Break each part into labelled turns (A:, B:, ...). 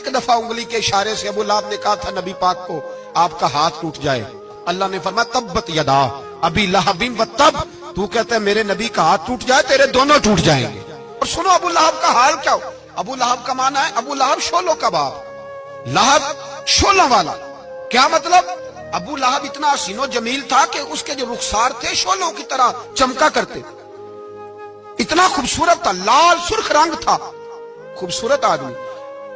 A: एक दफा उंगली के इशारे से अबू लहब ने कहा था नबी पाक को आपका हाथ टूट जाए, अल्लाह ने फरमाया तब्बत यदा अबी लहबिन व तब, तू कहता है मेरे नबी का हाथ टूट जाए तेरे दोनों टूट जाएंगे। और सुनो अबू लहब का हाल क्या हो। अबू लहब का माना है अबू लहब शोलों का बाप, लहब शोलों वाला। क्या मतलब? अबू लहब इतना हसीनो जमील था कि उसके जो रुखसार थे शोलों की तरह चमका करते, इतना खूबसूरत था, लाल सुर्ख रंग था, खूबसूरत आदमी।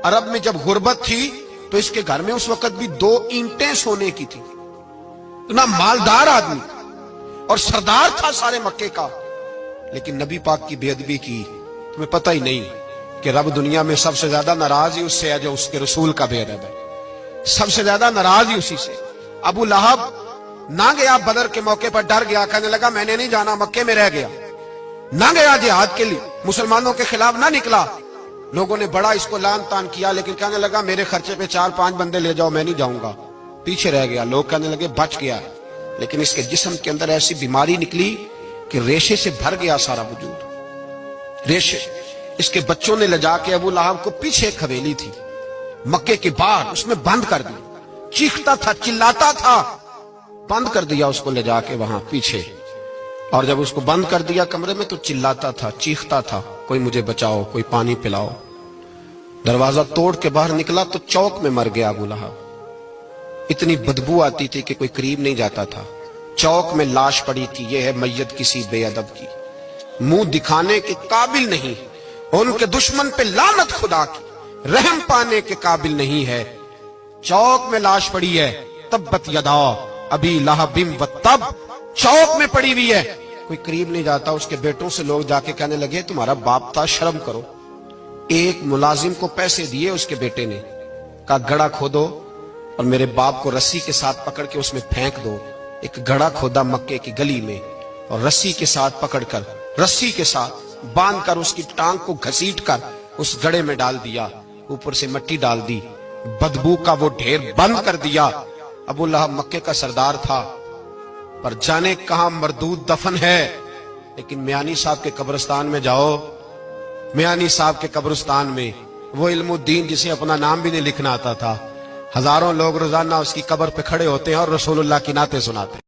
A: अरब में जब गुर्बत थी तो इसके घर में उस वक्त भी 2 ईंटें सोने की थी। इतना मालदार आदमी और सरदार था सारे मक्के का, लेकिन नबी पाक की बेअदबी की। तुम्हें पता ही नहीं कि रब दुनिया में सबसे ज्यादा नाराज ही उससे है जो उसके रसूल का बेअदब है, सबसे ज्यादा नाराज ही उसी से। अबू लहब ना गया बदर के मौके पर, डर गया, कहने लगा मैंने नहीं जाना, मक्के में रह गया, ना गया जिहाद के लिए, मुसलमानों के खिलाफ ना निकला। लोगों ने बड़ा इसको लान तान किया, लेकिन कहने लगा मेरे खर्चे पे 4-5 बंदे ले जाओ, मैं नहीं जाऊंगा, पीछे रह गया। लोग कहने लगे बच गया है, लेकिन इसके जिस्म के अंदर ऐसी बीमारी निकली कि रेशे से भर गया सारा वजूद, रेशे। इसके बच्चों ने ले जाके अबू लहब को पीछे एक हवेली थी मक्के के बाहर, उसमें बंद कर दिया। चीखता था, चिल्लाता था, बंद कर दिया उसको ले जाके वहां पीछे। और जब उसको बंद कर दिया कमरे में तो चिल्लाता था, चीखता था, कोई मुझे बचाओ, कोई पानी पिलाओ। दरवाजा तोड़ के बाहर निकला तो चौक में मर गया अबू लहब। इतनी बदबू आती थी कि कोई करीब नहीं जाता था। चौक में लाश पड़ी थी, यह है मैयत किसी बेअदब की, मुंह दिखाने के काबिल नहीं, उनके दुश्मन पे लानत खुदा की, रहम पाने के काबिल नहीं है। चौक में लाश पड़ी है, तब्बत यदा अबी लहबिन व तब, चौक में पड़ी हुई है, कोई करीब नहीं जाता। उसके बेटों से लोग जाके कहने लगे तुम्हारा बाप था, शर्म करो। एक मुलाजिम को पैसे दिए उसके बेटे ने, कहा गड़ा खोदो और मेरे बाप को रस्सी के साथ पकड़ के उसमें फेंक दो। एक गड़ा खोदा मक्के की गली में और रस्सी के साथ पकड़कर, रस्सी के साथ बांध कर उसकी टांग को घसीट कर उस गड़े में डाल दिया, ऊपर से मिट्टी डाल दी, बदबू का वो ढेर बंद कर दिया। अबू लहब मक्के का सरदार था, पर जाने कहां मरदूद दफन है। लेकिन मियानी साहब के कब्रिस्तान में जाओ, मियानी साहब के कब्रिस्तान में वो इल्मुद्दीन जिसे अपना नाम भी नहीं लिखना आता था, हजारों लोग रोजाना उसकी कब्र पे खड़े होते हैं और रसूलुल्लाह की नाते सुनाते हैं।